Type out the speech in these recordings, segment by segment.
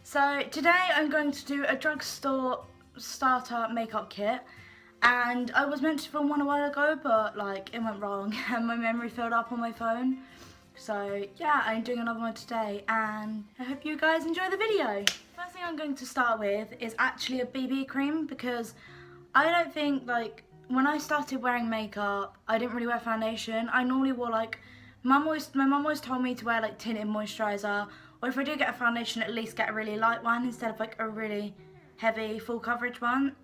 So today I'm going to do a drugstore starter makeup kit, and I was meant to film one a while ago, but like it went wrong and my memory filled up on my phone. So yeah, I'm doing another one today and I hope you guys enjoy the video. First thing I'm going to start with is actually a BB cream, because I don't think, like, when I started wearing makeup I didn't really wear foundation. I normally wore like, my mum always told me to wear like tinted moisturiser, or if I do get a foundation, at least get a really light one instead of like a really heavy full coverage one.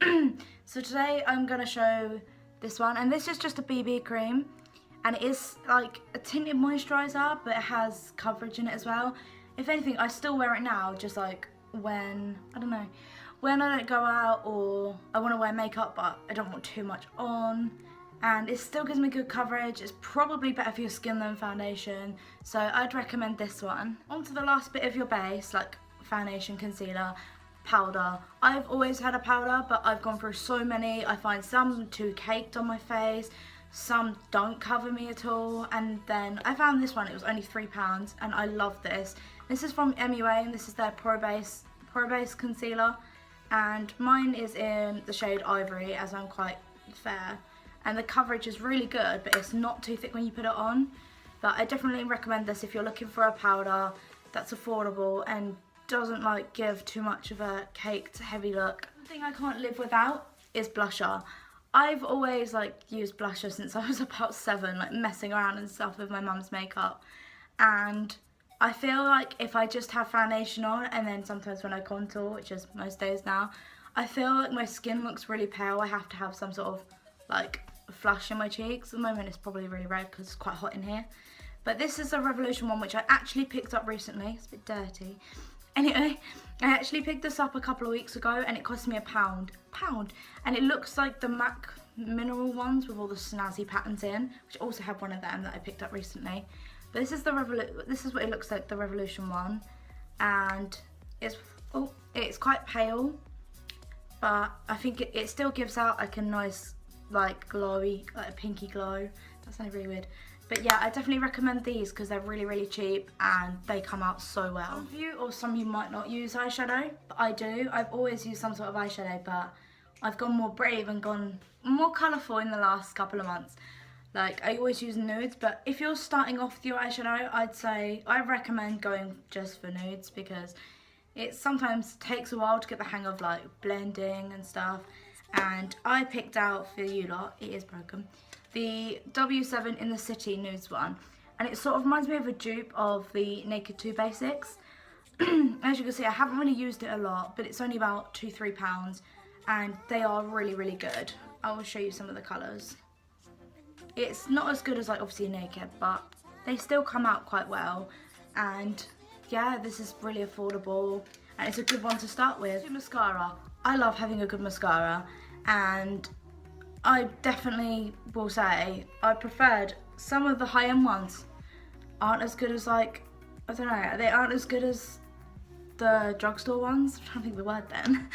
So today I'm going to show this one, and this is just a BB cream, and it is like a tinted moisturiser, but it has coverage in it as well. If anything, I still wear it now, just like when, I don't know, when I don't go out or I want to wear makeup but I don't want too much on. And it still gives me good coverage. It's probably better for your skin than foundation, so I'd recommend this one. On to the last bit of your base, like foundation, concealer, powder. I've always had a powder, but I've gone through so many. I find some too caked on my face, some don't cover me at all, and then I found this one. It was only £3 and I love this. This is from MUA and this is their Pro Base concealer, and mine is in the shade Ivory as I'm quite fair. And the coverage is really good, but it's not too thick when you put it on. But I definitely recommend this if you're looking for a powder that's affordable and doesn't like give too much of a caked heavy look. The thing I can't live without is blusher. I've always like used blusher since I was about 7, like messing around and stuff with my mum's makeup. And I feel like if I just have foundation on and then sometimes when I contour, which is most days now, I feel like my skin looks really pale. I have to have some sort of like flush in my cheeks. At the moment it's probably really red because it's quite hot in here, but this is a Revolution one which I actually picked up recently. It's a bit dirty. Anyway, I actually picked this up a couple of weeks ago and it cost me £1, and it looks like the MAC mineral ones with all the snazzy patterns in, which I also have one of them that I picked up recently. But this is this is what it looks like, the Revolution one, and it's quite pale, but I think it still gives out like a nice like glowy, like a pinky glow. That sounded really weird, but yeah, I definitely recommend these because they're really cheap and they come out so well. Some of you, or some of you might not use eyeshadow, but I do. I've always used some sort of eyeshadow, but I've gone more brave and gone more colourful in the last couple of months. Like, I always use nudes, but if you're starting off with your eyeshadow, I recommend going just for nudes, because it sometimes takes a while to get the hang of like blending and stuff. And I picked out for you lot, it is broken, the W7 in the City nudes one, and it sort of reminds me of a dupe of the Naked 2 Basics. As you can see, I haven't really used it a lot, but it's only about £2–3 and they are really good. I will show you some of the colours. It's not as good as like obviously Naked, but they still come out quite well, and yeah, this is really affordable and it's a good one to start with. Mascara. I love having a good mascara, and I definitely will say I preferred some of the high-end ones aren't as good as, like, I don't know, they aren't as good as the drugstore ones. I'm trying to think of the word then.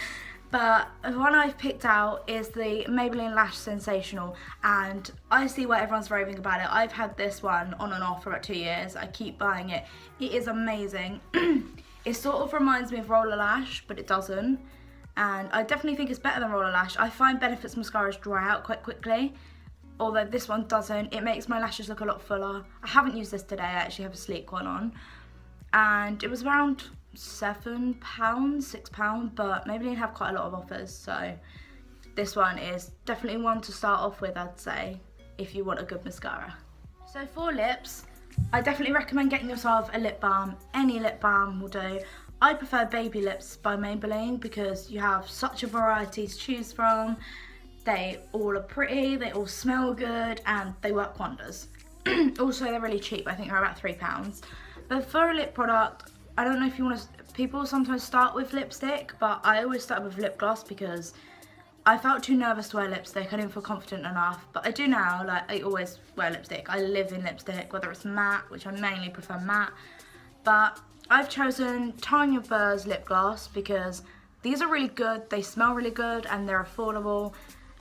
But the one I've picked out is the Maybelline Lash Sensational, and I see why everyone's raving about it. I've had this one on and off for about 2 years. I keep buying it. It is amazing. It sort of reminds me of Roller Lash, but it doesn't. And I definitely think it's better than Roller Lash. I find Benefit's mascaras dry out quite quickly, although this one doesn't. It makes my lashes look a lot fuller. I haven't used this today. I actually have a sleek one on, and it was around £7, £6, but Maybelline have quite a lot of offers, so this one is definitely one to start off with, I'd say, if you want a good mascara. So for lips, I definitely recommend getting yourself a lip balm. Any lip balm will do. I prefer Baby Lips by Maybelline because you have such a variety to choose from. They all are pretty, they all smell good, and they work wonders. Also, they're really cheap. I think they're about £3. But for a lip product, I don't know if you want to, people sometimes start with lipstick, but I always start with lip gloss because I felt too nervous to wear lipstick. I didn't feel confident enough, but I do now. Like, I always wear lipstick. I live in lipstick, whether it's matte, which I mainly prefer matte, but I've chosen Tanya Burr's lip gloss because these are really good, they smell really good, and they're affordable,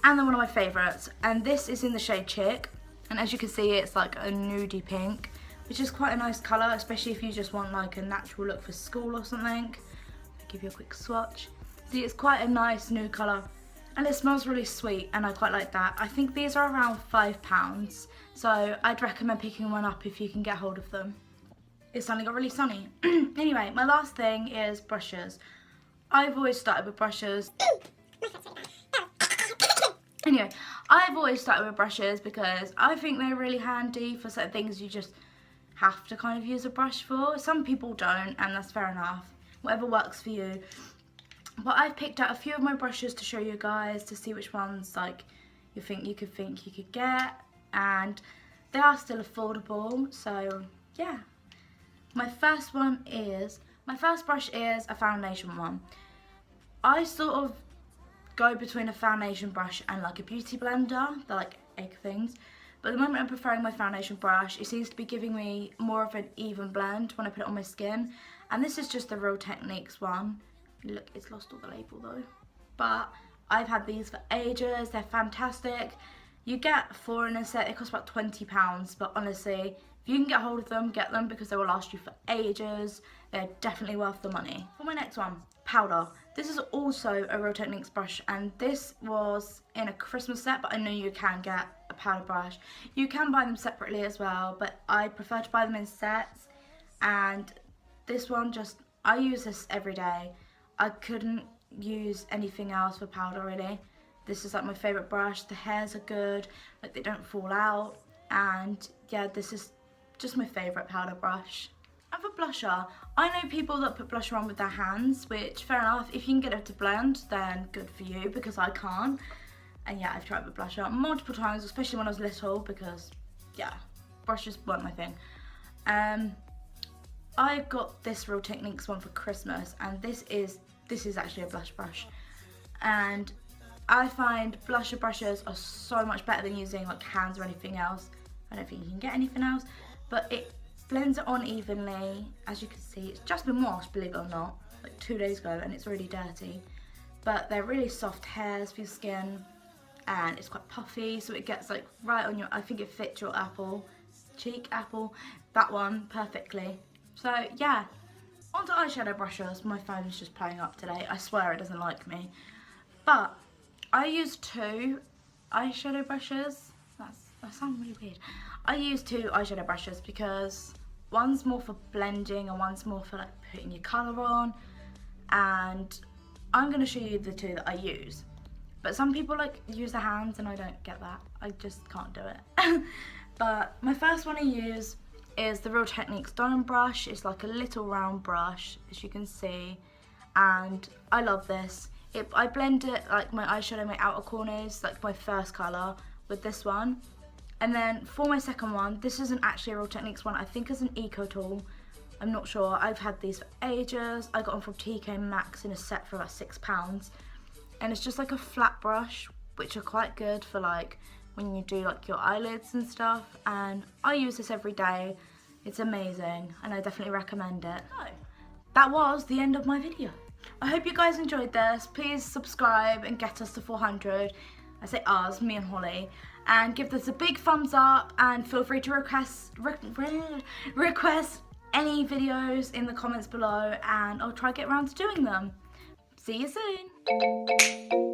and they're one of my favourites. And this is in the shade Chick, and as you can see, it's like a nudie pink, which is quite a nice colour, especially if you just want like a natural look for school or something. give you a quick swatch. See, it's quite a nice new colour and it smells really sweet and I quite like that. I think these are around £5, so I'd recommend picking one up if you can get hold of them. It's suddenly got really sunny. Anyway, my last thing is brushes. I've always started with brushes. Anyway, I've always started with brushes because I think they're really handy for certain things you just have to kind of use a brush for. Some people don't, and that's fair enough. Whatever works for you. But I've picked out a few of my brushes to show you guys to see which ones like you think you could get, and they are still affordable. So yeah, my first brush is a foundation one. I sort of go between a foundation brush and like a beauty blender. They're like egg things. But at the moment I'm preferring my foundation brush. It seems to be giving me more of an even blend when I put it on my skin. And this is just the Real Techniques one. Look, it's lost all the label though. But I've had these for ages. They're fantastic. You get 4 in a set. They cost about £20. But honestly, if you can get hold of them, get them because they will last you for ages. They're definitely worth the money. For my next one, powder. This is also a Real Techniques brush, and this was in a Christmas set, but I know you can get a powder brush. You can buy them separately as well, but I prefer to buy them in sets. And this one, I use this every day. I couldn't use anything else for powder really. This is like my favourite brush. The hairs are good, like they don't fall out, and yeah, this is just my favourite powder brush. And for blusher, I know people that put blusher on with their hands, which fair enough. If you can get it to blend, then good for you, because I can't. And yeah, I've tried with blusher multiple times, especially when I was little, because yeah, brushes weren't my thing. I got this Real Techniques one for Christmas, and this is actually a blush brush. And I find blusher brushes are so much better than using like hands or anything else. I don't think you can get anything else, but it blends it on evenly. As you can see, it's just been washed, believe it or not, like 2 days ago, and it's really dirty. But they're really soft hairs for your skin, and it's quite puffy, so it gets like right on your, I think it fits your cheek apple, that one perfectly. So yeah, onto eyeshadow brushes. My phone is just playing up today. I swear it doesn't like me. But I use 2 eyeshadow brushes. That sounds really weird. I use 2 eyeshadow brushes because one's more for blending and one's more for like putting your colour on. And I'm going to show you the 2 that I use. But some people like use their hands and I don't get that. I just can't do it. But my first one I use is the Real Techniques Dome brush. It's like a little round brush, as you can see. And I love this. I blend it like my eyeshadow, my outer corners, like my first colour with this one. And then for my second one, this isn't actually a Real Techniques one, I think it's an Eco Tool. I'm not sure, I've had these for ages. I got them from TK Maxx in a set for about £6. And it's just like a flat brush, which are quite good for like when you do like your eyelids and stuff. And I use this every day. It's amazing and I definitely recommend it. So, that was the end of my video. I hope you guys enjoyed this. Please subscribe and get us to 400. I say us, me and Holly. And give this a big thumbs up, and feel free to request any videos in the comments below, and I'll try to get around to doing them. See you soon.